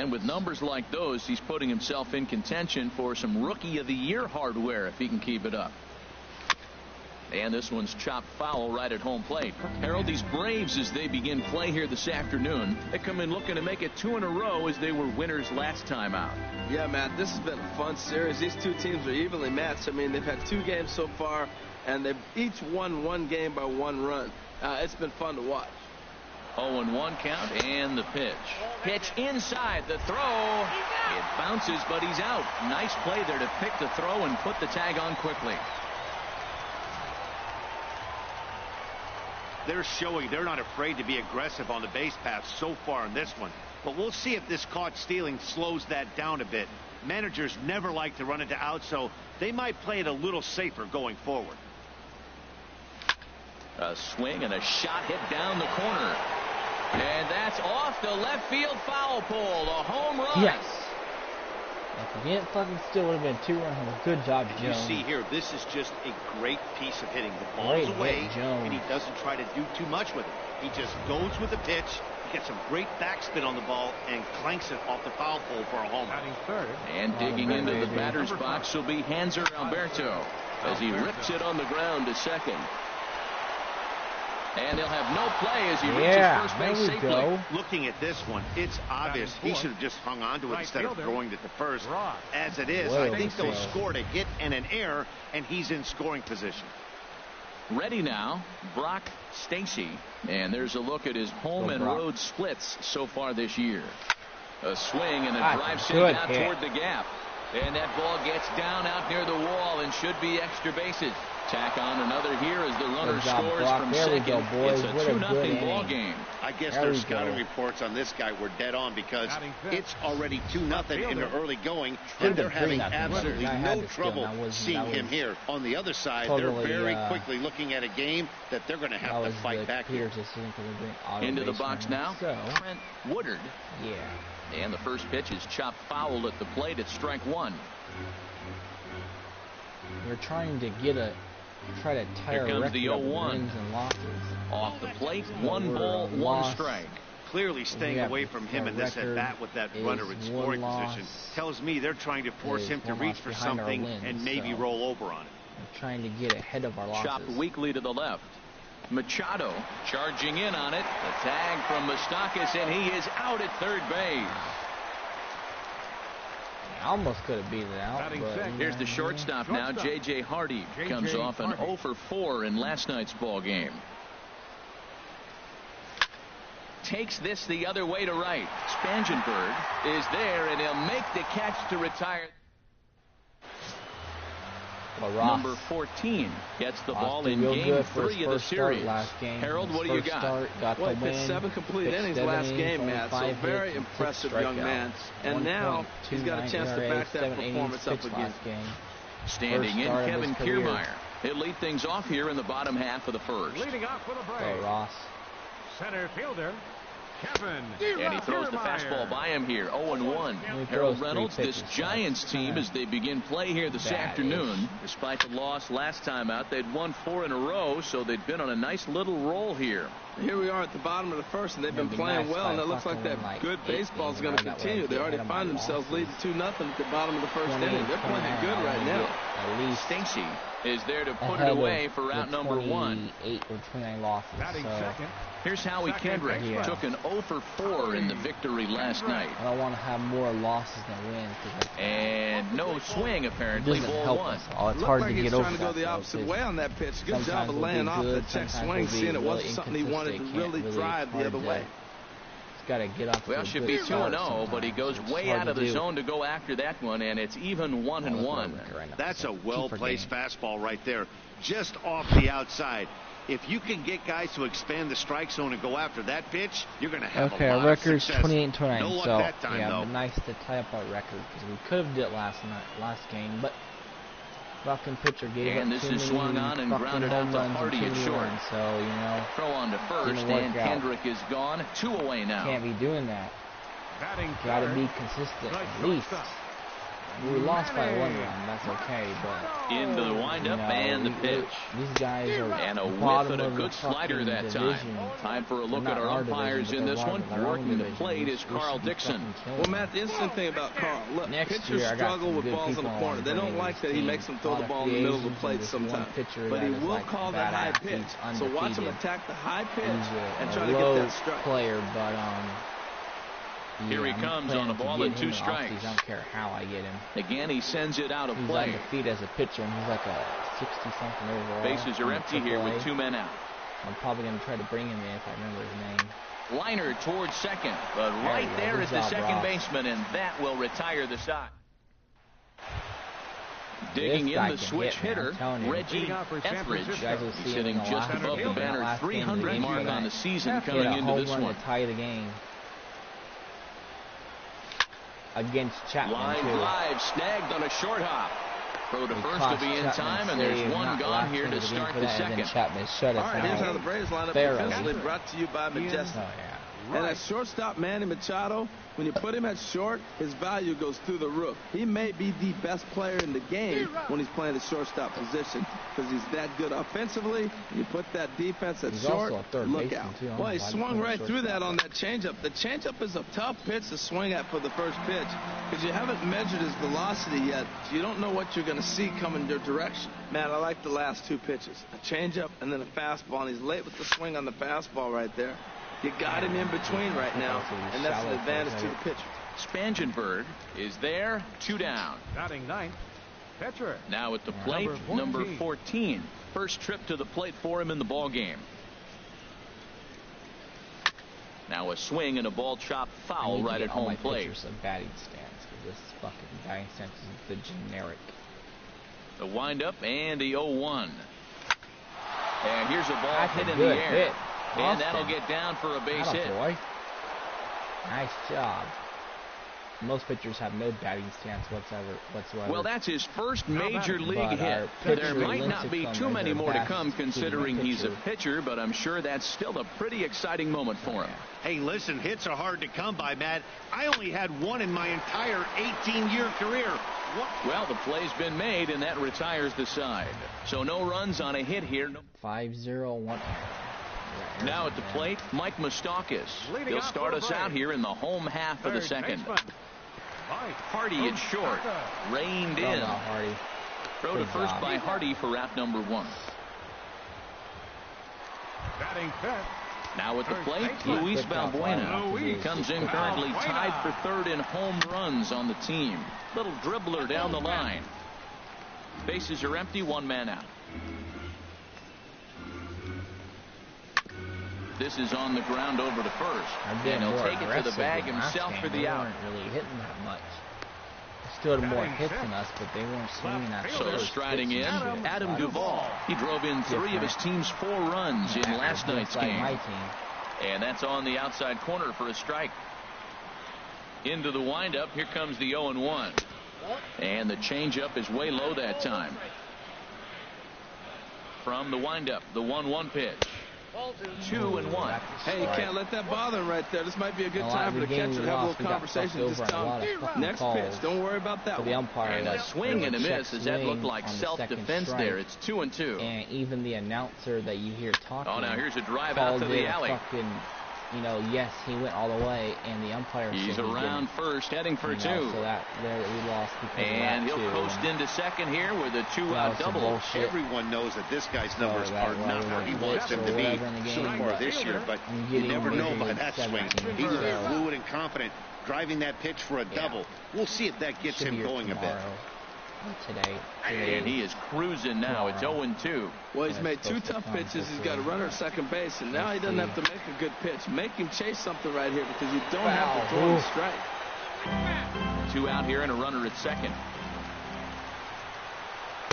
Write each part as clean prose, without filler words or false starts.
And with numbers like those, he's putting himself in contention for some Rookie of the Year hardware if he can keep it up. And this one's chopped foul right at home plate. Harold, these Braves, as they begin play here this afternoon, they come in looking to make it 2 in a row as they were winners last time out. Yeah, Matt, this has been a fun series. These two teams are evenly matched. I mean, they've had 2 games so far, and they've each won 1 game by 1 run. It's been fun to watch. 0-1 count, and the pitch. Pitch inside, the throw. It bounces, but he's out. Nice play there to pick the throw and put the tag on quickly. They're showing they're not afraid to be aggressive on the base paths so far in this one. But we'll see if this caught stealing slows that down a bit. Managers never like to run into outs, so they might play it a little safer going forward. A swing and a shot hit down the corner. And that's off the left field foul pole. A home run. Yes. If he didn't fucking steal, would have been 2 runs. Good job, Jones. You see here, this is just a great piece of hitting. The ball's away, and he doesn't try to do too much with it. He just goes with the pitch. He gets some great backspin on the ball and clanks it off the foul pole for a home run. And digging into the batter's box will be Hanser Alberto as he rips it on the ground to second. And they'll have no play as he reaches first base safely. Go. Looking at this one, it's obvious he should have just hung on to it instead of throwing it to first. As it is, I think they'll score a hit and an error, and he's in scoring position. Ready now, Brock Stacy. And there's a look at his home and road splits so far this year. A swing and a drive sitting out toward the gap. And that ball gets down out near the wall and should be extra bases. Tack on another here as the runner scores from second. It's a 2-0 ball game. I guess their scouting reports on this guy were dead on because it's already 2-0 in the early going, and they're having absolutely no trouble seeing him here. On the other side, they're very quickly looking at a game that they're going to have to fight back here. Into the box now, Trent Woodard. Yeah. And the first pitch is chopped foul at the plate at strike 1. We're trying to get try to tie Here comes the 0-1. Wins and losses. Off the plate, 1 ball, 1 strike. Clearly staying away from him in this at-bat with that runner in scoring position tells me they're trying to force him to reach for something and maybe roll over on it. We're trying to get ahead of our losses. Chopped weakly to the left. Machado charging in on it. The tag from Moustakas, and he is out at third base. Almost could have beat it out. But, here's the shortstop now. J.J. Hardy comes off an 0 for 4 in last night's ball game. Takes this the other way to right. Spangenberg is there, and he'll make the catch to retire. Number 14 gets the ball in game 3 of the series. Harold, what do you got? Well, he pitched 7 complete innings last game, Matt. So very impressive young man. And now he's got a chance to back that performance up again. Standing in, Kevin Kiermaier. He'll lead things off here in the bottom half of the first. Leading off for the Braves. Ross. Center fielder Kevin. And he throws the fastball by him here. 0-1. Harold Reynolds, this Giants team, as they begin play here this afternoon. Despite the loss last time out, they'd won 4 in a row, so they'd been on a nice little roll here. Here we are at the bottom of the first, and they've been playing well, and it looks like that good baseball is going to continue. They already find themselves leading 2-0 at the bottom of the first inning. They're playing good right now. Stacy is there to put it away for route number 1. 8 or 29 losses. So here's Howie Kendrick. Took an 0 for 4 in the victory last night. I don't want to have more losses than wins. And no swing, apparently. Ball 1. It's hard to get over. Trying to go the opposite way on that pitch. Good job of laying off the check swing, seeing it wasn't something he wanted to really drive the other way. Got to get up. Well, should be 2-0, but he goes way out of the zone to go after that one, and it's even 1-1. That's a well-placed fastball right there, just off the outside. If you can get guys to expand the strike zone and go after that pitch, you're going to have a lot our record's of success. 28-29. No luck so that time, yeah, though. but nice to tie up our record because we could have did it last game, but fucking pitcher gave and up this too is many swung on and grounded out to Hardy at short. So throw on to first, and Kendrick is gone. 2 away now. Can't be doing that. Got to be consistent at least. We lost by 1 run. That's okay, but into the windup and the pitch. These guys are and a whiff and a good slider that time. Time for a look at our umpires in this one. Working the plate is Carl Dixon. Well, Matt, the interesting thing about Carl, look, pitchers struggle with balls in the corner. They don't like that he makes them throw the ball in the middle of the plate sometimes. But he will call the high pitch. So watch him attack the high pitch and try to get that strike. Player, but here he comes on a ball and 2 strikes. I don't care how I get him. Again, he sends it out of play. He's undefeated as a pitcher, and he's like a 60-something overall. Bases are empty here with 2 men out. I'm probably going to try to bring him in if I remember his name. Liner towards second, but right there is the second baseman, and that will retire the side. Digging in the switch hitter, Reggie Etheridge. He's sitting just above the banner 300 mark on the season coming into this one. To tie the game. Against Chapman, line drive snagged on a short hop. Throw to first will be in time, and there's one gone here to start the second. Chapman shut us out. All right, here's how the Braves line up defensively, brought to you by Majestic. And at shortstop, Manny Machado, when you put him at short, his value goes through the roof. He may be the best player in the game when he's playing the shortstop position because he's that good offensively. You put that defense at short, look out. Well, he swung right through that on that changeup. The changeup is a tough pitch to swing at for the first pitch because you haven't measured his velocity yet. So you don't know what you're going to see coming your direction. Man, I like the last 2 pitches. A changeup and then a fastball, and he's late with the swing on the fastball right there. You got him in between right now, and that's an advantage to the pitcher. Spangenberg is there, 2 down. Batting 9th, pitcher. Now at the plate, number 14. First trip to the plate for him in the ball game. Now a swing and a ball chopped foul right at home plate. Some batting stance because this fucking batting stance is the generic. The windup and the 0-1. And here's a ball hit in the air. And that'll get down for a base hit. Boy. Nice job. Most pitchers have no batting stance whatsoever. Well, that's his first major league hit. There might not be too many more to come considering he's a pitcher, but I'm sure that's still a pretty exciting moment for him. Hey, listen, hits are hard to come by, Matt. I only had 1 in my entire 18-year career. Well, the play's been made, and that retires the side. So no runs on a hit here. 5-0-1. Now at the plate, Mike Moustakas. He'll start us out here in the home half of the second. Hardy at short. Reined in. Throw to first by Hardy for out number 1. Batting fifth. Now at the plate, Luis Balbuena. He comes in currently tied for 3rd in home runs on the team. Little dribbler down the line. Bases are empty, 1 man out. This is on the ground over to first. And he'll take it to the bag himself for the out. They weren't really hitting that much. They still had more hits than us, but they weren't swinging that. So striding in, Adam Duvall. He drove in 3 of his team's 4 runs in last night's game. And that's on the outside corner for a strike. Into the windup. Here comes the 0-1. And the changeup is way low that time. From the windup, the 1-1 pitch. 2-1. Hey, you can't let that bother him right there. This might be a good time for the catcher to have a little conversation. Just tell him, next pitch, don't worry about that one. And a swing and a miss. Does that look like self-defense there? It's 2-2. And even the announcer that you hear talking. Oh, now here's a drive out to the alley. You know, yes, he went all the way, and the umpire. He's around first, heading for 2. So that there we lost. And he'll coast into second here with a 2-out double. Everyone knows that this guy's numbers are not where he wants them to be so far this year, but you never know by that swing. He was fluid and confident, driving that pitch for a double. We'll see if that gets him going a bit. Today. And he is cruising now. It's 0-2. Well, he's made 2 tough pitches. He's got a runner at second base, and now he doesn't have to make a good pitch. Make him chase something right here because you don't have to throw him strike. 2 out here and a runner at second.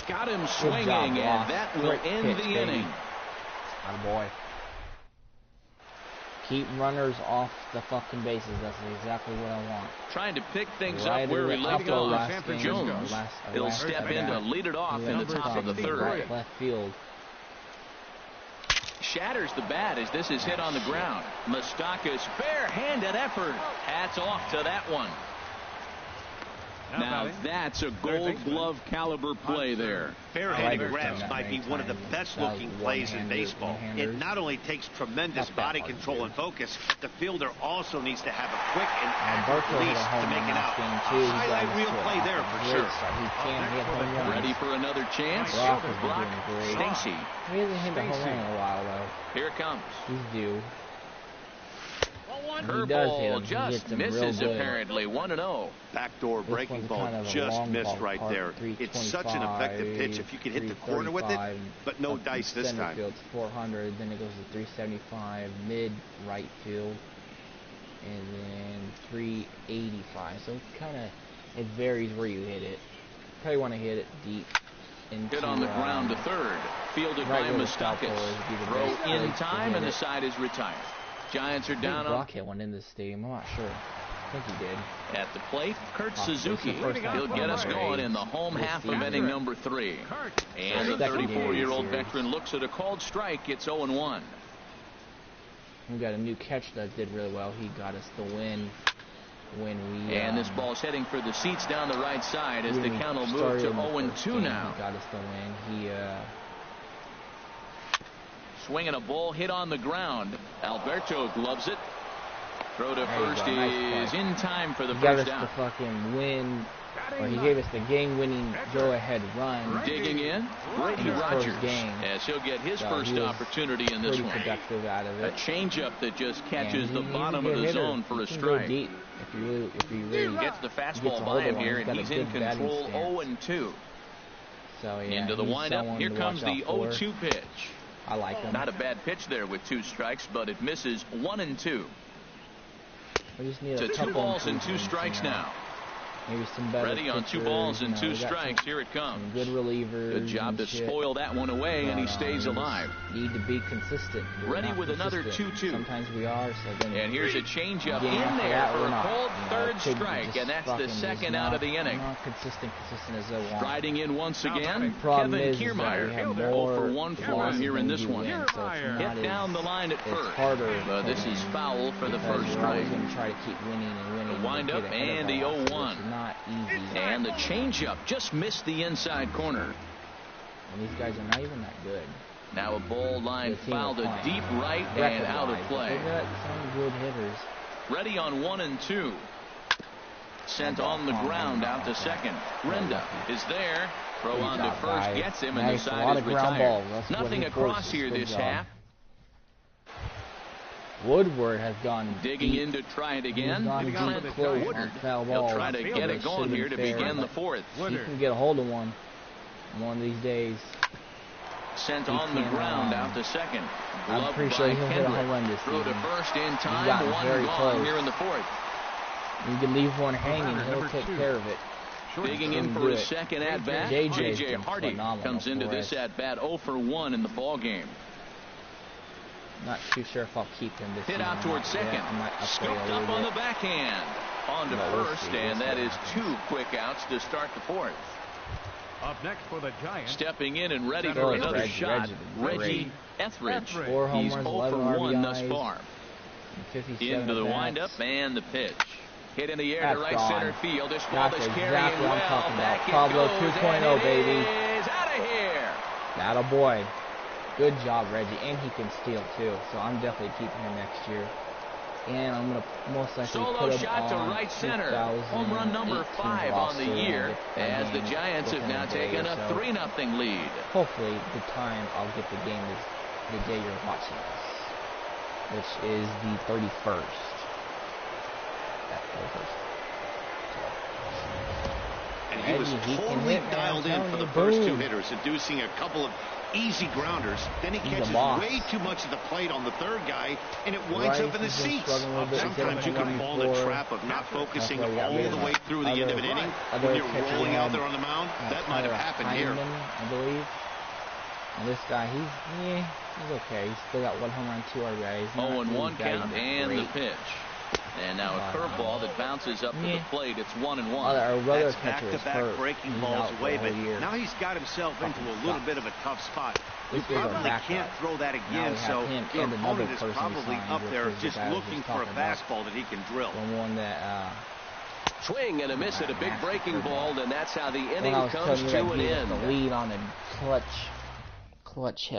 Got him swinging, and that will end the inning. Boy. Keep runners off the fucking bases. That's exactly what I want. Trying to pick things up where we left off. Jones, he'll step in to lead it off in the top of the 3rd. Left field. Shatters the bat as this is hit on the ground. Moustakas' bare-handed effort. Hats off to that one. Now that's a Gold Glove caliber play there. Fair-handed grabs might be one of the best-looking plays in baseball. It not only takes tremendous body control and focus, the fielder also needs to have a quick and accurate release to make it out. A highlight reel play there for sure. Ready for another chance? Brock Stacy. He hasn't hit a home run in a while, though. Here it comes. He's due. Curveball just misses, apparently. 1-0. Backdoor breaking ball just missed right there. It's such an effective pitch if you can hit the corner with it, but no dice this time. Field's 400, then it goes to 375, mid right field, and then 385. So it varies where you hit it. Probably want to hit it deep. Hit on the ground to third. Fielded by Moustakas. Throw in time, and the side is retired. Giants are down on. Brock hit one in this stadium. I'm not sure. I think he did. At the plate, Kurt Suzuki. He'll get us going in the home half of inning number 3. And the 34-year-old veteran looks at a called strike. It's 0-1. We got a new catch that did really well. He got us the win when we. And this ball's heading for the seats down the right side as the count will move to 0-2 now. He got us the win. He. Swinging a ball hit on the ground. Alberto gloves it. Throw to first is in time for the first down. He gave us the fucking win, or he gave us the game-winning go-ahead run. Digging in, Brady Rogers, as he'll get his first opportunity in this one. Productive out of it. A changeup that just catches the bottom of the zone for a strike. Deep if you really gets the fastball by him here, and he's in control. 0-2. So yeah, into the windup. Here comes the 0-2 pitch. I like him. Not a bad pitch there with 2 strikes, but it misses 1-2. We just need to 2 balls and 2 strikes now. Maybe some better ready on 2 balls and 2 strikes. Here it comes. Good relievers. Good job to spoil that one away, and he stays alive. Need to be consistent. Ready with another 2-2. Sometimes we are. So then and here's a changeup in there for a called third strike, and that's the second out of the inning. Not consistent as they want. Striding in once again, Kevin Kiermaier. 0 for 1 for him here in this one. Hit down the line at first. But this is foul for the first strike. Going to try to keep winning and winning. The windup and the 0-1. Not easy. And the changeup just missed the inside corner. And these guys are not even that good. Now a ball line fouled to deep right and out of play. They got some good hitters. Ready on 1 and 2. Sent on the ground out to second. Renda is there. Throw on to first, gets him, and the side is retired. Nothing across here this half. Woodward has gone digging deep. in to try it again. Woodward. He'll try to get it going here to begin the 4th. He can get a hold of one of these days. Sent on the ground out to second. I'm pretty sure he'll hit a home run this season. Throw to first in time. 1 gone here in the 4th. You can leave one hanging. He'll take care of it. Digging in for his second at-bat. J.J. Hardy comes into this at-bat 0 for 1 in the ball game. Not too sure if I'll keep him this hit out towards second. Scooped up on the backhand. On to first, and that is 2 quick outs to start the 4th. Up next for the Giants. Stepping in and ready for another shot, Reggie Etheridge. He's 0 for 1 thus far. Into the windup and the pitch. Hit in the air to right center field. This ball is carrying well. Back Pablo 2.0, baby. Is out of here. That a boy. Good job, Reggie, and he can steal too. So I'm definitely keeping him next year. And I'm gonna most likely put him shot to right center. Home run number 5 on the year, as the Giants have now taken a 3-0 lead. Hopefully, the time I'll get the game is the day you're watching this, which is the 31st. And he was totally dialed in for the first 2 hitters, inducing a couple of easy grounders. Then he catches way too much of the plate on the 3rd guy, and it winds up in the seats. Sometimes you can fall in the trap of not focusing all the way through the end of an inning. When you're rolling out there on the mound, that might have happened here. I believe. And this guy, he's okay. He's still got 1 home run, 2 RBIs. 0-1 count and the pitch. And now a curveball that bounces up to the plate. It's 1-1. That's back-to-back breaking balls away, but now he's got himself into a little bit of a tough spot. He probably can't throw that again, so your opponent is probably up there just looking for a fastball that he can drill. One that Swing and a miss at a big breaking ball, and that's how the inning comes to an end. The lead on a clutch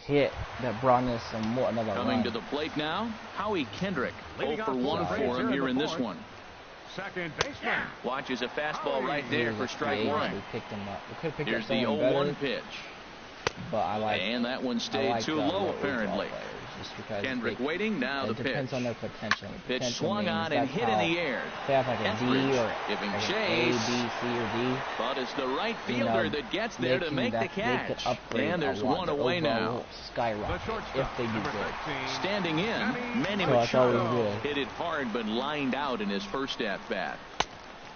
hit that brought us another Coming run. to the plate now, Howie Kendrick. 0 for 1 for him here in this one. Second baseman. Watches a fastball right there for strike one. We picked him up. We could have picked Here's up the 0-1 pitch. But I like. And that one stayed too low, apparently. Kendrick waiting, now the pitch. It depends on their potential. Pitch swung on and hit in the air. They have like a D or giving like chase. A, B, C, or D. But it's the right fielder that gets there to make the catch. And there's one away now. Skyrocket if they do good. Standing in, Manny Machado hit it hard but lined out in his first at-bat.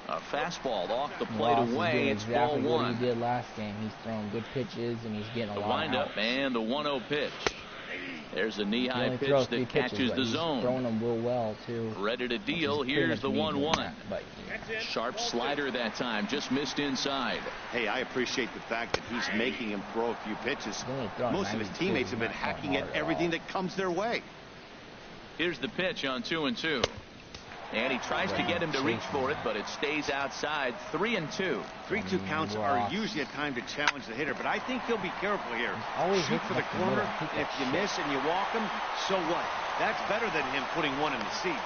A fastball off the plate away. It's exactly ball one. What he did last game. He's throwing good pitches and he's getting a lot of windup and the 1-0 pitch. There's a knee-high pitch that catches the zone. Throwing them real well too. Ready to deal. Here's the 1-1. Sharp slider that time, just missed inside. Hey, I appreciate the fact that he's making him throw a few pitches. Most of his teammates have been hacking at everything that comes their way. Here's the pitch on 2-2. And he tries to get him to reach for it, but it stays outside. 3-2. 3-2 counts are usually a time to challenge the hitter, but I think he'll be careful here. Shoot for the corner, and if you miss and you walk him, so what? That's better than him putting one in the seats.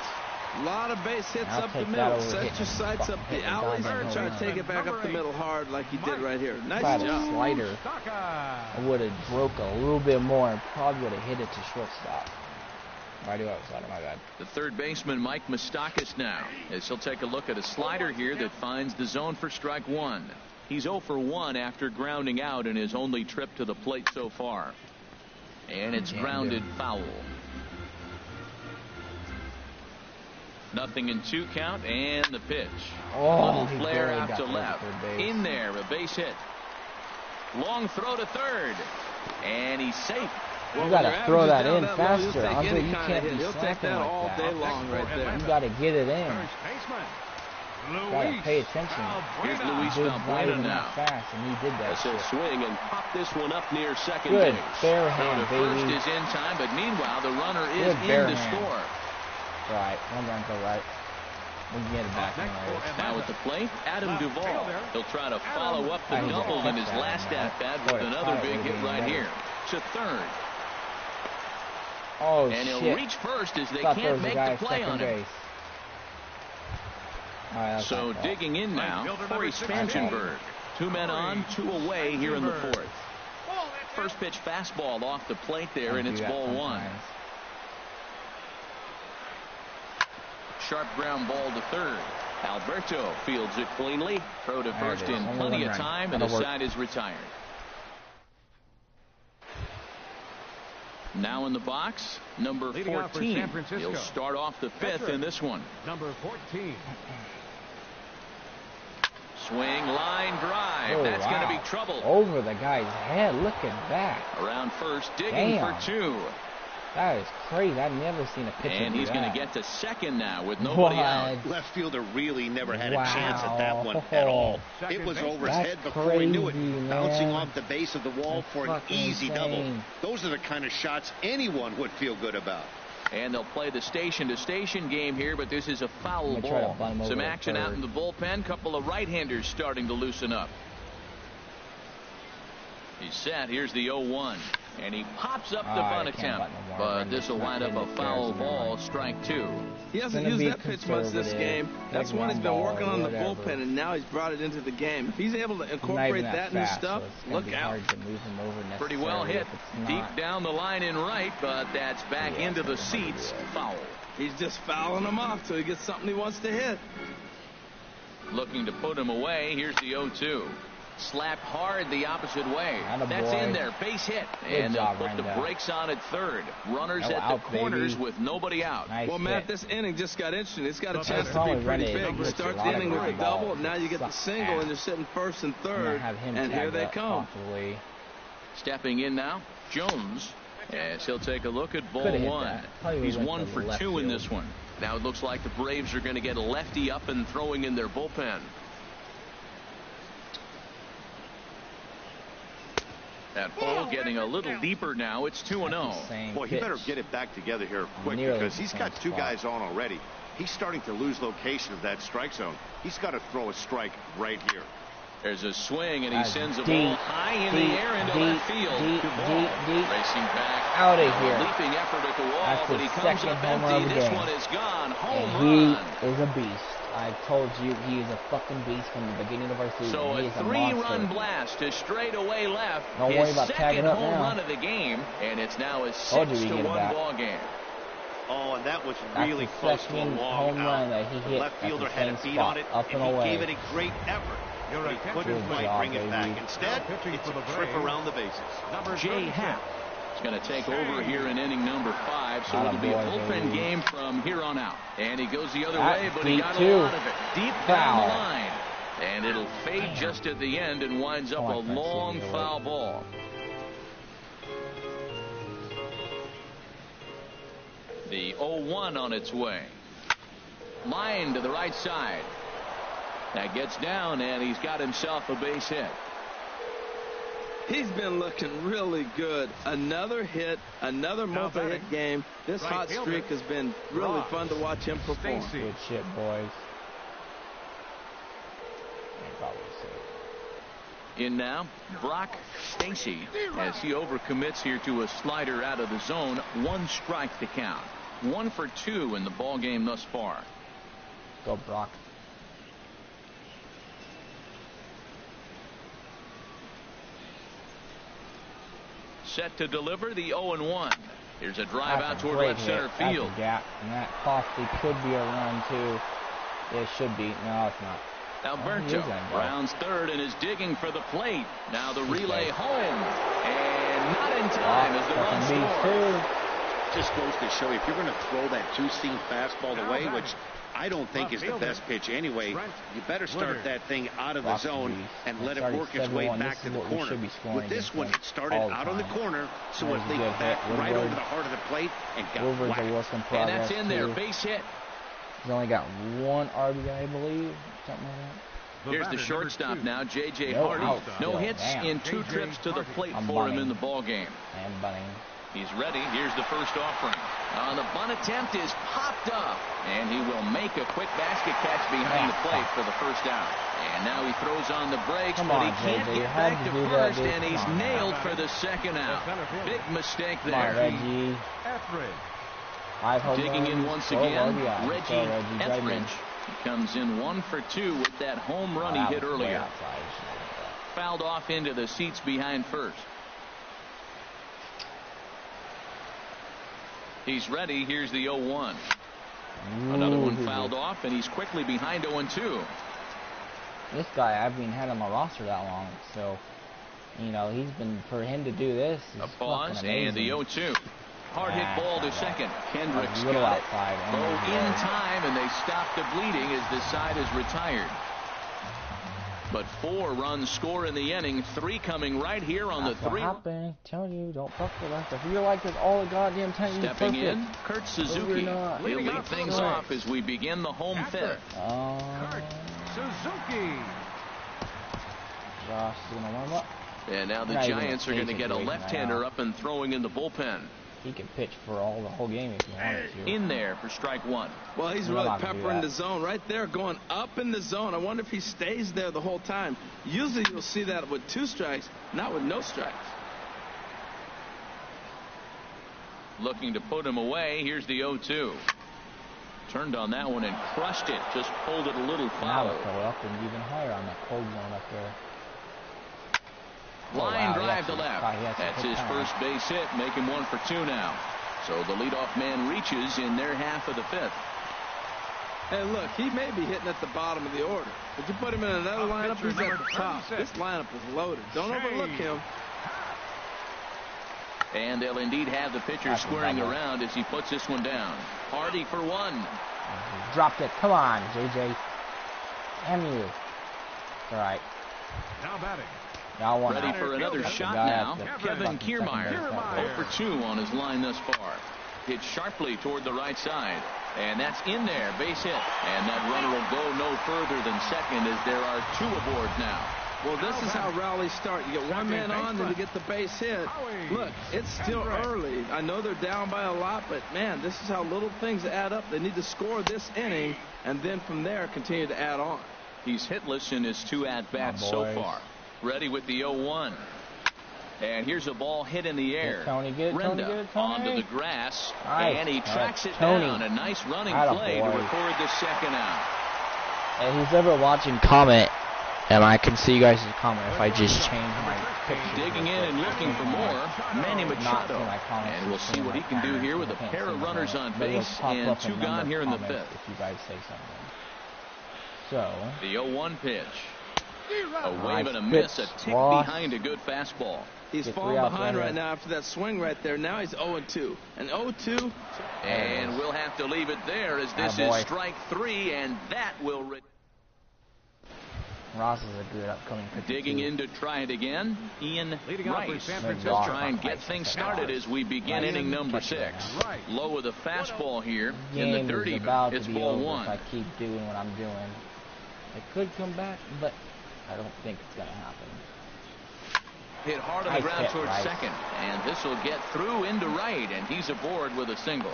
A lot of base hits up the middle. Set your sights up the alleys and try to take it back up the middle hard like you did right here. Nice job. Slider. I would have broke a little bit more and probably would have hit it to shortstop. I do have a slider, my bad. The third baseman, Mike Moustakas, now, as he'll take a look at a slider here that finds the zone for strike one. He's 0 for 1 after grounding out in his only trip to the plate so far. And it's grounded foul. 0-2 count, and the pitch. Little flare out to left. In there, a base hit. Long throw to third. And he's safe. Well, you gotta throw that in faster. Andre, you can't be He'll take that all day long right there. You gotta get it in. You gotta pay attention. Here's Luis Valbuena now. Fast, and he did that. He'll swing and pop this one up near second base. Fair hand, baby. First is in time, but meanwhile the runner is in to score. Right, one run to right. We can get it back now at the plate, Adam Duvall. He'll try to follow up the double in his last at-bat with another big hit right here. To third. And he'll reach first as they can't make the play on him. So digging in now, Corey Spangenberg. 2 men on, 2 away here in the fourth. First pitch fastball off the plate there, and it's ball one. Sharp ground ball to third. Alberto fields it cleanly. Throw to first in plenty of time, and the side is retired. Now in the box, number 14. He'll start off the fifth in this one. Number 14. Swing, line drive. That's going to be trouble. Over the guy's head. Look at that. Around first, digging for 2. That is crazy. I've never seen a pitcher And he's going to get to second now with nobody out. Left fielder really never had a chance at that one at all. It was over his head before he knew it. Bouncing off the base of the wall for an easy double. Those are the kind of shots anyone would feel good about. And they'll play the station-to-station game here, but this is a foul ball. Some action out in the bullpen. Couple of right-handers starting to loosen up. He's set. Here's the 0-1. And he pops up the bunt attempt. But this will wind up a foul ball, strike 2. He hasn't used that pitch much this game. That's when he's been working on the bullpen, and now he's brought it into the game. If he's able to incorporate that new stuff, look out. Pretty well hit. Deep down the line in right, but that's back into the seats. Foul. He's just fouling him off till he gets something he wants to hit. Looking to put him away. Here's the 0-2. Slapped hard the opposite way. That's in there. Base hit. And they'll put the brakes on at third. Runners at the corners with nobody out. Well, Matt, this inning just got interesting. It's got a chance to be pretty big. You start the inning with a double, and now you get the single, and you're sitting first and third. And here they come. Stepping in now, Jones, as he'll take a look at ball one. He's 1 for 2 in this one. Now it looks like the Braves are going to get a lefty up and throwing in their bullpen. That ball getting a little deeper now. It's 2-0. Boy, he better get it back together here quick because he's got 2 guys on already. He's starting to lose location of that strike zone. He's got to throw a strike right here. There's a swing, and he sends a ball high in the air into left field. Racing back. Out of here. Leaping effort at the wall, That's but he comes up empty. This one is gone. Home run. He is a beast. I told you he is a fucking beast from the beginning of our season. So a 3-run blast to straightaway left. Don't worry about tagging up now. His second home run of the game, and it's now a 6-1 ball game. Oh, and that was really close to a long home run that he hit. The left fielder had a beat on it, up and he away. gave it a great effort. But he couldn't quite bring it back. Instead, it's a trip around the bases. Jay Happ is going to take over here in inning number 5, so it'll be a bullpen game from here on out. And he goes the other way, but he got a lot of it. Deep down the line. And it'll fade just at the end and winds up a long foul ball. The 0-1 on its way. Line to the right side. That gets down, and he's got himself a base hit. He's been looking really good. Another hit, another multi-hit game. This hot streak has been really fun to watch him perform. Good shit, boys. In now, Brock Stacy, as he overcommits here to a slider out of the zone. 1 strike to count. 1 for 2 in the ball game thus far. Go, Brock. Set to deliver the 0-1. Here's a drive out toward left center field. That's a gap, and that possibly could be a run too. It should be. No, it's not. Alberto rounds third and is digging for the plate. Now the relay home, and not in time as the run scores. Just goes to show you, if you're going to throw that 2-seam fastball away, which I don't think is the best pitch anyway, you better start that thing out of the zone and let it work its way back to the corner. With this one, it started out on the corner, so it leaped back right over the heart of the plate and got whacked. And that's in there, base hit. He's only got 1 RBI, I believe, something like that. Here's the shortstop now, J.J. Hardy. No hits in 2 trips to the plate for him in the ball game. And bunting. He's ready. Here's the first offering. The bunt attempt is popped up, and he will make a quick basket catch behind the plate for the first out. And now he throws on the brakes, but he can't get back to first, and he's nailed for the second out. Big mistake there. Reggie. Digging in once again, Reggie Etheridge. He comes in 1 for 2 with that home run he hit earlier. Fouled off into the seats behind first. He's ready. Here's the 0-1. Another one fouled off, and he's quickly behind 0-2. This guy, I haven't had on my roster that long, so, you know, for him to do this is a pause, and the 0-2. Hard hit ball to second. Kendricks got it. Outside, in time, and they stop the bleeding as this side is retired. But 4 runs score in the inning, 3 coming right here on the 3. Telling you, don't fuck with us. If you're like this all the goddamn time, stepping in, Kurt Suzuki. He'll lead things off as we begin the home 5th. Kurt Suzuki. Josh is going to warm up. And now the Giants are going to get a left-hander up and throwing in the bullpen. He can pitch for the whole game if he wanted to. In there for strike 1. Well, he's really peppering the zone right there, going up in the zone. I wonder if he stays there the whole time. Usually you'll see that with 2 strikes, not with no strikes. Looking to put him away. Here's the 0-2. Turned on that one and crushed it. Just pulled it a little foul. Now it's up and even higher on that cold zone up there. Line drive to left. That's his first base hit. Make him 1 for 2 now. So the leadoff man reaches in their half of the 5th. And look, he may be hitting at the bottom of the order. But you put him in another lineup, he's at the top. This lineup is loaded. Don't overlook him. And they'll indeed have the pitcher squaring around as he puts this one down. Hardy for 1. Dropped it. Come on, JJ. Damn you. All right. Now batting. Ready for another shot now. Kevin Kiermaier. 0 for 2 on his line thus far. Hit sharply toward the right side. And that's in there. Base hit. And that runner will go no further than second as there are 2 aboard now. Well, this is how rallies start. You get one man on, then you get the base hit. Look, it's still early. I know they're down by a lot, but, man, this is how little things add up. They need to score this inning, and then from there continue to add on. He's hitless in his 2 at-bats so far. Ready with the 0-1. And here's a ball hit in the air. Renda onto the grass, and he tracks it down. A nice running play to record the second out. And who's ever watching, comment, and I can see you guys' comment if I just change my picture. Digging in and looking for more, Manny Machado. And we'll see what he can do here with a pair of runners on base and 2 gone here in the 5th. If you guys say something. So the 0-1 pitch. A wave and a miss, a tick behind a good fastball. He's falling behind right now after that swing right there. Now he's 0-2. And 0-2. And we'll have to leave it there as this is strike 3, and that will... Ross is a good upcoming pitcher. Digging in to try it again, Ian Rice. He'll try and get things started as we begin inning number 6. Low with a fastball here in the 30th. It's ball 1. If I keep doing what I'm doing, it could come back, but I don't think it's going to happen. Hit hard on the ground towards second, and this will get through into right, and he's aboard with a single.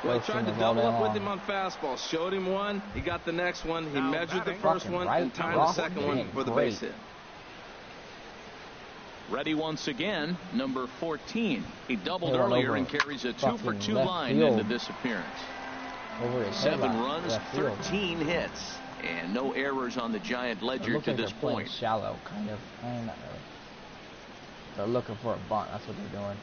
Well, he tried to double up with him on fastball. Showed him one. He got the next one. He measured the first one and timed the second one for the base hit. Ready once again, number 14. He doubled earlier and carries a 2-for-2 line into this appearance. 7 runs, 13 hits, and no errors on the Giant ledger to this point. Shallow, kind of. Not really. They're looking for a bunt. That's what they're doing.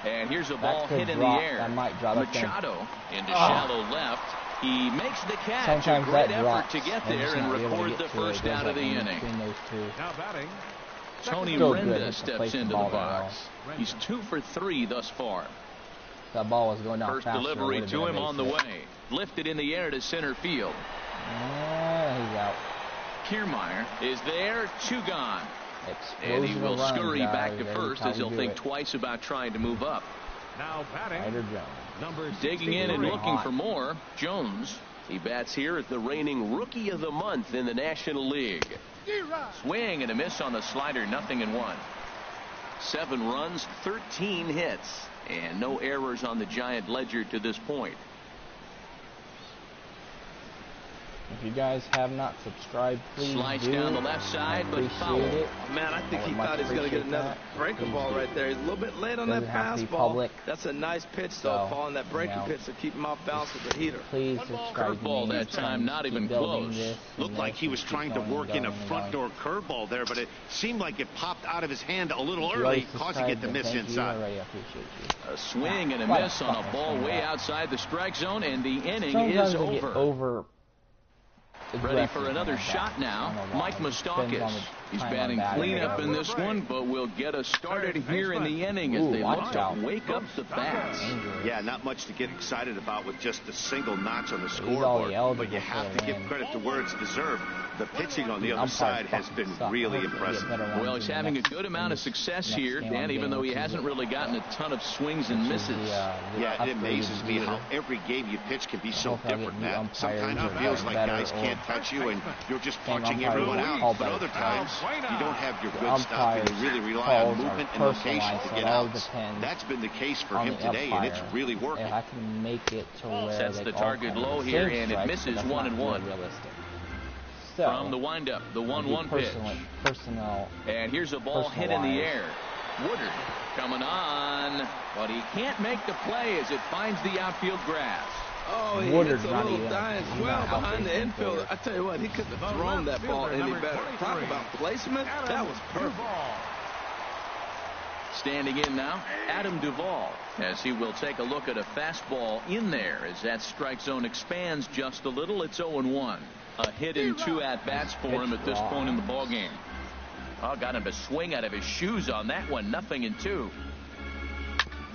And here's a ball hit in the air. Machado into shallow left. He makes the catch. Sometimes a great effort to get there and record the first out of the inning. Now batting, Tony Renda steps into the box. He's 2 for 3 thus far. That ball was going down first delivery to him on the way. Lifted in the air to center field. He's out. Kiermaier is there, 2 gone. And he will scurry back to first as he'll think twice about trying to move up. Now batting, number digging in and looking for more, Jones. He bats here at the reigning Rookie of the Month in the National League. Swing and a miss on the slider, 0-1. 7 runs, 13 hits, and no errors on the Giant ledger to this point. If you guys have not subscribed, please slice down the left side, but foul. Man, I think he thought he was going to get another breaker ball right there. He's a little bit late on that fastball. That's a nice pitch, though, following that breaking pitch to keep him off balance with the heater. Please subscribe. Curveball that time, not even close. Looked like he was trying to work in a front door curveball there, but it seemed like it popped out of his hand a little early, causing it to miss inside. A swing and a miss on a ball way outside the strike zone, and the inning is over. Ready for another shot now, Mike Moustakas. He's batting cleanup in this one, but will get us started here in the inning as they look to wake up the bats. Yeah, not much to get excited about with just a single notch on the scoreboard, but you have to give credit to where it's deserved. The pitching on the other side has been really impressive. Well, he's having a good amount of success here, Dan, even though he hasn't really gotten a ton of swings and misses. Yeah, it amazes me how every game you pitch can be so different, Matt. Sometimes it feels like guys can't touch you and you're just punching everyone out, but other times you don't have your good stuff and you really rely on movement and location to get outs. That's been the case for him today, and it's really working. If I can make it to where sets the target low here, and it misses 1-1. From the windup, the 1-1 pitch. And here's a ball hit in the air. Woodard coming on, but he can't make the play as it finds the outfield grass. Oh, he hits a little dive well behind the infield. I tell you what, he couldn't have thrown that ball any better. Talk about placement. That was perfect. Standing in now, Adam Duvall, as he will take a look at a fastball in there as that strike zone expands just a little. It's 0-1. A hit in 2 at-bats for him at this point in the ballgame. Oh, got him to swing out of his shoes on that one. 0-2.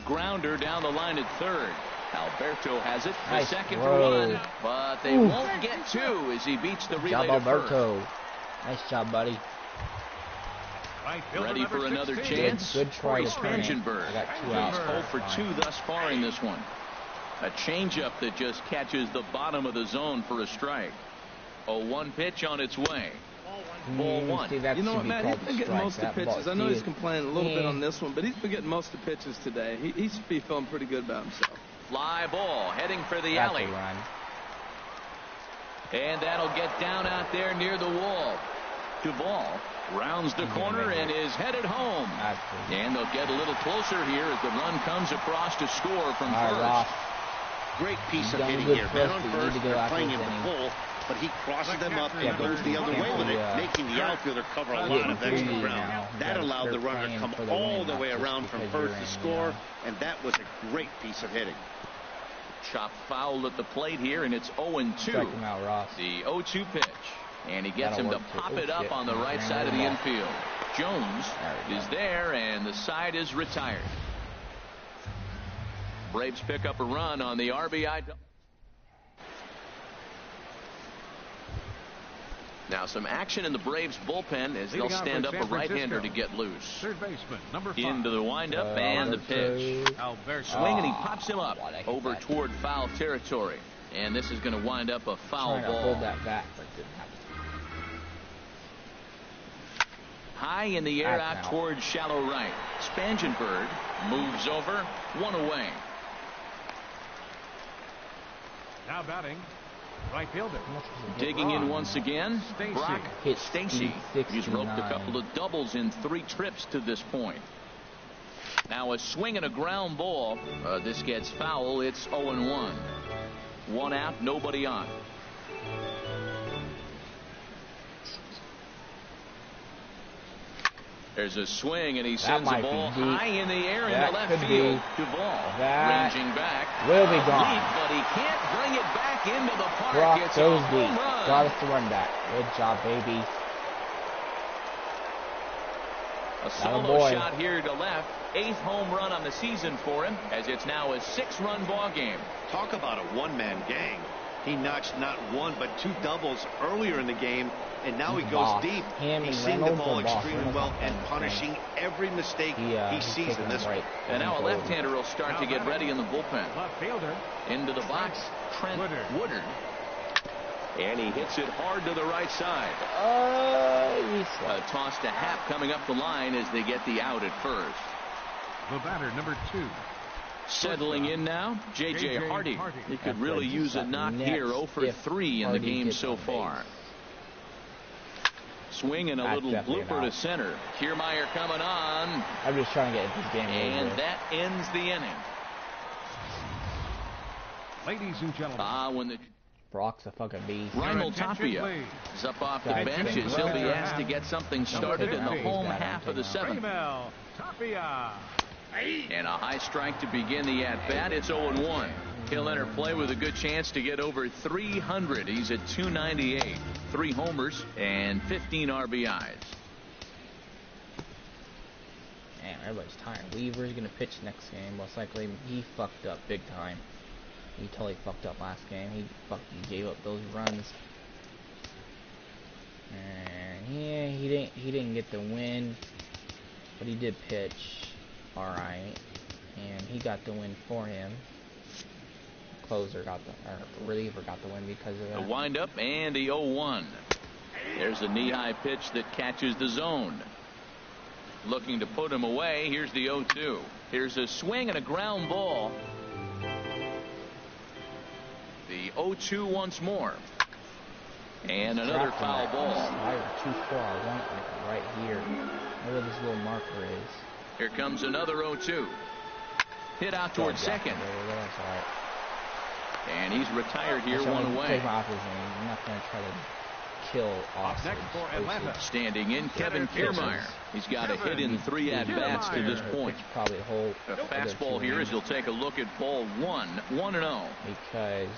Grounder down the line at third. Alberto has it. The second for 1, but they won't get 2 as he beats the relay to first. Nice job, buddy. Ready for another chance? Good try. Spangenberg. He's 0 for 2 thus far in this one. A changeup that just catches the bottom of the zone for a strike. 0-1 pitch on its way. Ball one. See, you know what, Matt? He's been getting most of the pitches. I know he's complaining a little bit on this one, but he's been getting most of the pitches today. He should be feeling pretty good about himself. Fly ball heading for the alley. And that'll get down out there near the wall. Duvall rounds the corner and is headed home. And they'll get a little closer here as the run comes across to score from first. Great piece of hitting here. Men on first, they're playing him to pull, but he crosses them up and goes the other way with it, making the outfielder cover a lot of extra ground. That allowed the runner to come all the way around from first to score, and that was a great piece of hitting. Chop foul at the plate here, and it's 0-2. The 0-2 pitch. And he gets him to pop it up on the right side of the infield. Jones is there, and the side is retired. Braves pick up a run on the RBI. Now some action in the Braves bullpen as they'll stand up a right-hander to get loose. Third baseman, number 5. Into the windup and the pitch. Swing, and he pops him up over toward foul territory. And this is going to wind up a foul ball. Hold that back, but didn't happen. High in the air out towards shallow right. Spangenberg moves over, 1 away. Now batting, right fielder. Digging in once again, Brock Stacy. He's roped a couple of doubles in 3 trips to this point. Now a swing and a ground ball. This gets foul. It's 0-1. 1 out, nobody on. There's a swing, and he sends the ball high in the air into left field. Duvall ranging back. Will be gone. But he can't bring it back into the park. Brock it's goes a deep. home run. Got us to run back. Good job, baby. A solo shot here to left. 8th home run on the season for him, as it's now a 6-run ball game. Talk about a one-man gang. He notched not 1 but 2 doubles earlier in the game, and now he goes deep. He's seeing the ball extremely well and punishing every mistake he sees in this one. And now a left-hander will start to get ready in the bullpen. Left fielder. Into the box, Trent Woodard. And he hits it hard to the right side. A toss to Happ coming up the line as they get the out at first. The batter, number 2. Settling in now, J.J. Hardy. He could really use a knock here. 0 for 3 in the game so far. Swing and a little blooper to center. Kiermaier coming on. I'm just trying to get this game and over. That ends the inning. Ladies and gentlemen. When the Brock's a fucking beast. Raimel Tapia is up off the bench as he'll be asked to get something started in the home half of the 7th. Raimel Tapia. And a high strike to begin the at-bat. It's 0-1. He'll enter play with a good chance to get over 300. He's at 298. 3 homers and 15 RBIs. Man, everybody's tired. Weaver's going to pitch next game. Most likely he fucked up big time. He totally fucked up last game. He gave up those runs. And yeah, he didn't get the win, but he did pitch. Alright, and he got the win for him. Reliever got the win because of that. The windup and the 0-1. There's a knee-high pitch that catches the zone. Looking to put him away. Here's the 0-2. Here's a swing and a ground ball. The 0-2 once more. And another foul ball. Too far. I want it right here. Where this little marker is. Here comes another 0-2. Hit out towards second. And he's retired here, 1 away. I'm not going to try to kill Austin. Standing in, Kevin Kiermaier. He's got a hit in 3 at-bats to this point. Probably a fastball here as he'll take a look at ball 1. 1-0. Because,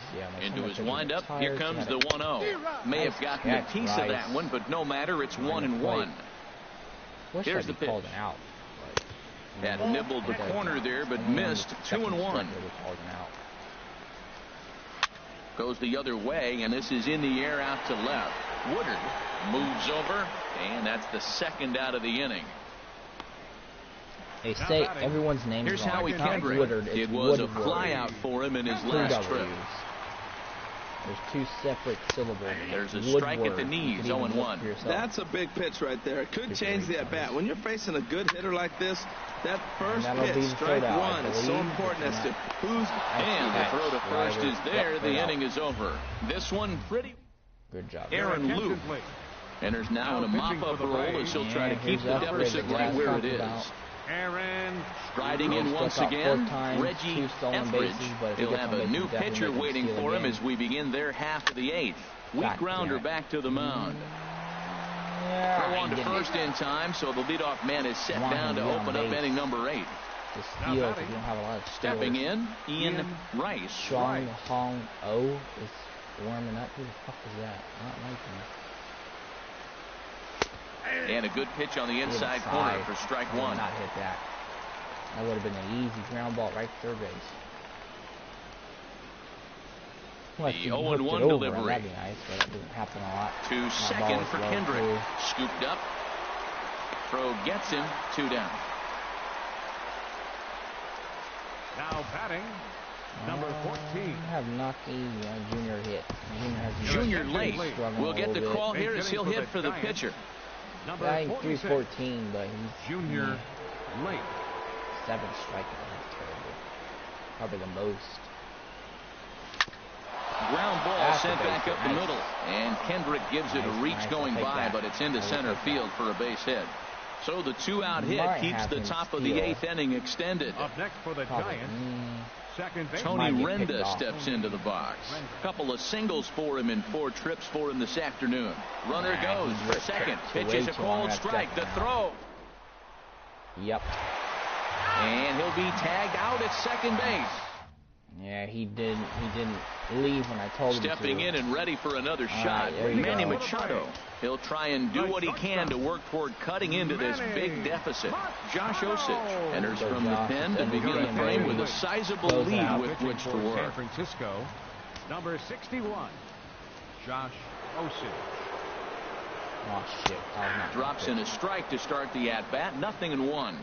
into his windup, here comes the 1-0. May have gotten a piece of that one, but no matter, it's 1-1. Here's the pitch. Had nibbled the corner there, but missed. 2-1. Goes the other way, and this is in the air out to left. Woodard moves over, and that's the 2nd out of the inning. They say everyone's name is wrong. Howie Kendrick. Woodard. It was a flyout for him in his last trip. There's two separate syllables. There's a strike at the knees, 0-1. That's a big pitch right there. It could change the at-bat. When you're facing a good hitter like this, that first pitch, strike one, is so important as to who's... And the throw to first is there. The inning is over. This one pretty... Good job. Aaron Loup enters now in a mop-up role as he'll try to keep the deficit right where it is. Striding in once again, Reggie Etheridge. He'll have a new pitcher waiting for him as we begin their half of the 8th. Weak grounder back to the mound. Throw on to first in time, so the leadoff man is set down to open up inning number 8. Stepping in, Ian Rice. Sean Hong O is warming up. Who the fuck is that? Not liking it. And a good pitch on the inside corner for strike one. Not hit that. That would have been an easy ground ball right to third base. Well, the 0-1 delivery. That'd be nice, but that doesn't happen a lot. To second for Kendrick. Scooped up. Throw gets him. 2 down. Now batting, number 14. Have Naki Junior hit. Junior late. We'll get the call here as he'll hit for the pitcher. Batting 314, but he's Junior late. 7 strikeouts. That's terrible. Probably the most. Ground ball sent back up the middle, and Kendrick gives it a reach going by, but it's into center field for a base hit. So the 2-out hit keeps the top of the 8th inning extended. Up next for the Giants, second base. Tony Renda steps into the box. A couple of singles for him in 4 trips for him this afternoon. Runner goes for second. Pitches a cold strike. The throw. Yep. And he'll be tagged out at second base. Yeah, he didn't leave when I told him to. Stepping in and ready for another shot. Manny Machado. He'll try and do what he can to work toward cutting into this big deficit. Josh Osich enters from the pen to begin the frame with a sizable lead with which to work. San Francisco, number 61, Josh Osich. Oh, shit. Drops in a strike to start the at-bat. 0-1.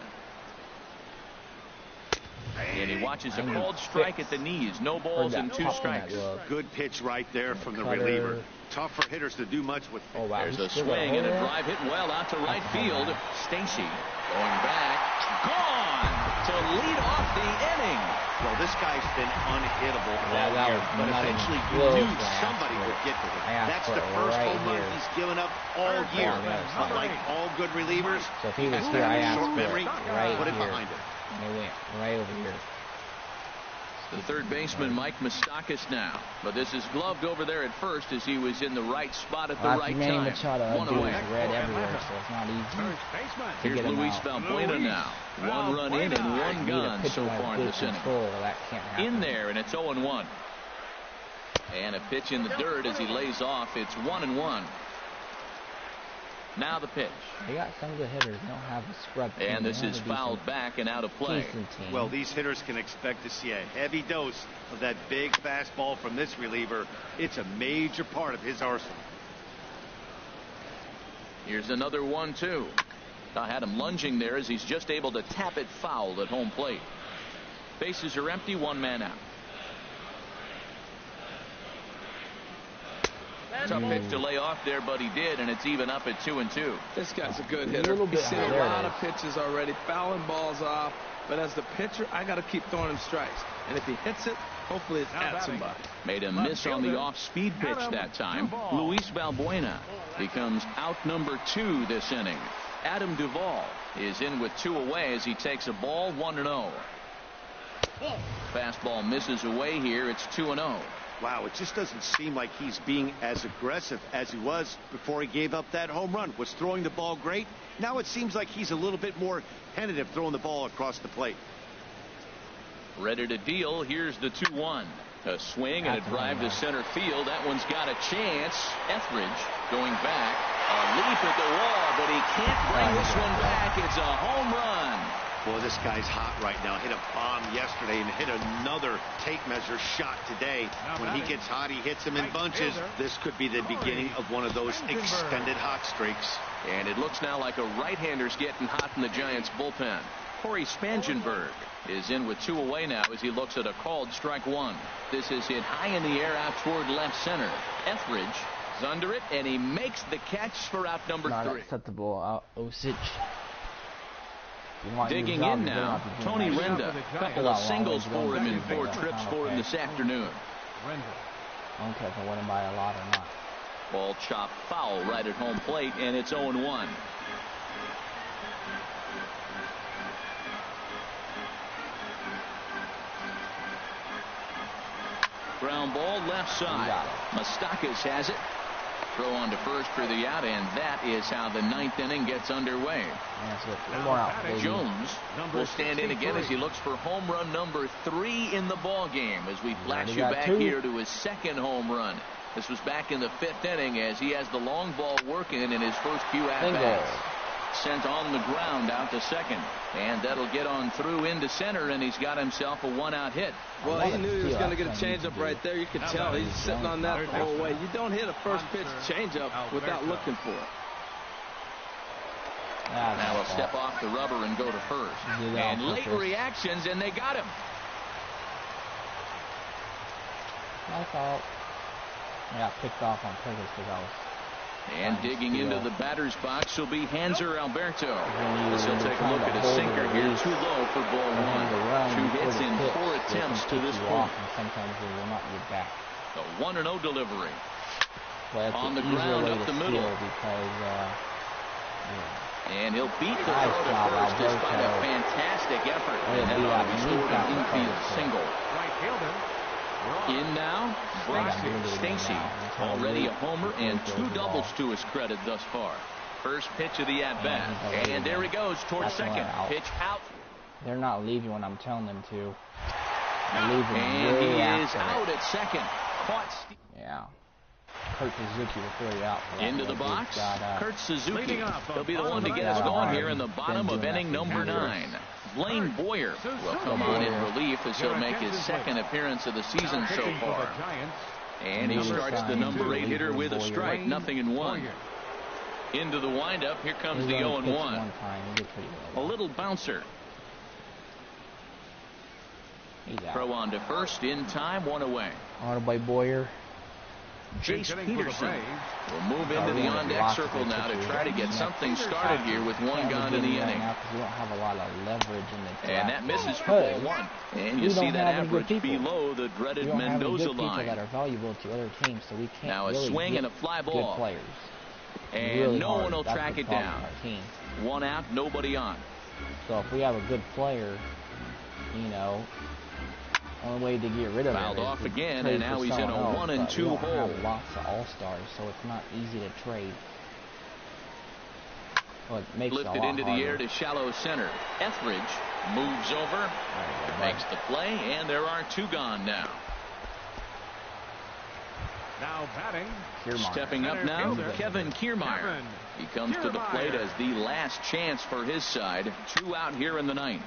And he watches a called strike at the knees. No balls and 2 strikes. Good pitch right there from the reliever. Tough for hitters to do much with. Oh, wow. There's a swing and a drive hit well out to right field. Stacy going back. Gone to lead off the inning. Well, this guy's been unhittable all year, but eventually you knew somebody would get to him. That's the first home run he's given up all year. But like all good relievers, so if he was here, I asked short memory, right put it here. behind him. And they went right over here. The third baseman, Mike Moustakas now. But this is gloved over there at first as he was in the right spot at the right time. Machado, 1 away. Red everywhere, so it's not easy. Here's Luis Valbuena now. 1 run in and 1 gun so far in this inning. In there, and it's 0-1. And a pitch in the dirt as he lays off. It's 1-1. Now the pitch. They got some good hitters. They don't have a scrub team. And this is fouled back and out of play. Well, these hitters can expect to see a heavy dose of that big fastball from this reliever. It's a major part of his arsenal. Here's another 1-2. I had him lunging there as he's just able to tap it foul at home plate. Bases are empty. 1 man out. Tough pitch to lay off there, but he did, and it's even up at 2-2. This guy's a good hitter. He's seen a lot of pitches already, fouling balls off. But as the pitcher, I got to keep throwing him strikes. And if he hits it, hopefully it's at somebody. Made a miss on the off-speed pitch that time. Luis Valbuena becomes out number 2 this inning. Adam Duvall is in with 2 away as he takes a ball. 1-0. Fastball misses away here. It's 2-0. Wow, it just doesn't seem like he's being as aggressive as he was before he gave up that home run. Was throwing the ball great. Now it seems like he's a little bit more tentative throwing the ball across the plate. Ready to deal. Here's the 2-1. A swing and a drive to center field. That one's got a chance. Etheridge going back. A leap at the wall, but he can't bring this one back. It's a home run. Boy, this guy's hot right now. Hit a bomb yesterday and hit another tape measure shot today. When he gets hot, he hits them in bunches. This could be the beginning of one of those extended hot streaks. And it looks now like a right-hander's getting hot in the Giants bullpen. Cory Spangenberg is in with 2 away now as he looks at a called strike 1. This is hit high in the air out toward left center. Etheridge is under it, and he makes the catch for out number 3. Not acceptable, Osich. Digging in now, Tony Renda. A couple of singles for him in 4 trips for him this afternoon. I don't care if I win him by a lot or not. Ball chopped foul right at home plate, and it's 0-1. Ground ball left side. Moustakas has it. Throw on to first for the out, and that is how the 9th inning gets underway. Jones will stand in again as he looks for home run number 3 in the ball game as we flash you back here to his 2nd home run. This was back in the 5th inning as he has the long ball working in his first few at-bats. Sent on the ground out to second, and that'll get on through into center, and he's got himself a 1-out hit. Well, he knew he was going to get a changeup right there. You could tell he's sitting on that the whole way. You don't hit a first pitch changeup without looking for it. Now he'll step off the rubber and go to first. And late reactions, and they got him. My fault. I got picked off on purpose because I was. And digging into the batter's box will be Hanser Alberto. As he'll take a look at his sinker here. Too low for ball 1. 2 hits in 4 attempts to this point. Sometimes they will not get back. The 1-0 delivery. Well, on the ground up the middle. Because, and he'll beat the throw to first despite a fantastic effort. And then on he scored an infield single. Right fielder. In now, Brock Stacy, already a homer and 2 doubles to his credit thus far. First pitch of the at-bat, and there he goes towards second. Pitch out. They're not leaving when I'm telling them to. And he is out at second. Caught. Yeah. Kurt Suzuki will throw you out. Into the box, Kurt Suzuki. He'll be the one to get us going here in the bottom of inning number 9. Blaine Boyer will come on in relief as he'll make his 2nd appearance of the season so far. And he starts the number 8 hitter with a strike, 0-1. Into the windup, here comes the 0-1. A little bouncer. Throw on to first in time, 1 away. On by Boyer. Jace Peterson will move into the on-deck circle now to try to get something started here with 1 gone in the inning. We don't have a lot of leverage in the and that misses for ball 1. And you see that average below the dreaded Mendoza line. That are valuable to other teams, so we can't now a really swing and a fly ball. Players. And really no one will track it down. 1 out, nobody on. So if we have a good player, you know, only way to get rid of fouled it is off again, and now he's in a 1-2 hole. Have lots of all-stars, so it's not easy to trade. Well, it makes lifted it into harder. The air to shallow center. Etheridge moves over, makes the play, and there are 2 gone now. Now batting. Stepping up now, Kevin Kiermaier. He comes to the plate as the last chance for his side. 2 out here in the 9th.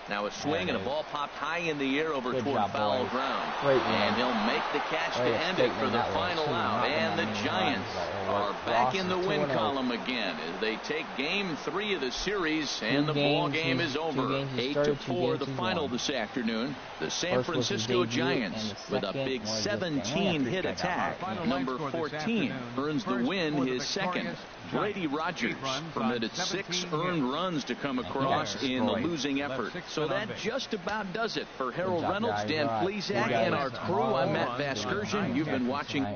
Now a swing and a ball popped high in the air over toward foul ground. And he'll make the catch to end it for the final out. And the Giants are back in the win column again as they take game 3 of the series, and the ball game is over. 8-4 the final this afternoon. The San Francisco Giants with a big 17-hit attack. Number 14 earns the win, his 2nd. Brady Rogers permitted 6 earned runs to come across in the losing effort. So that just about does it for Harold Reynolds, Dan Plesac, and our crew. I'm Matt Vasgersian. You've been watching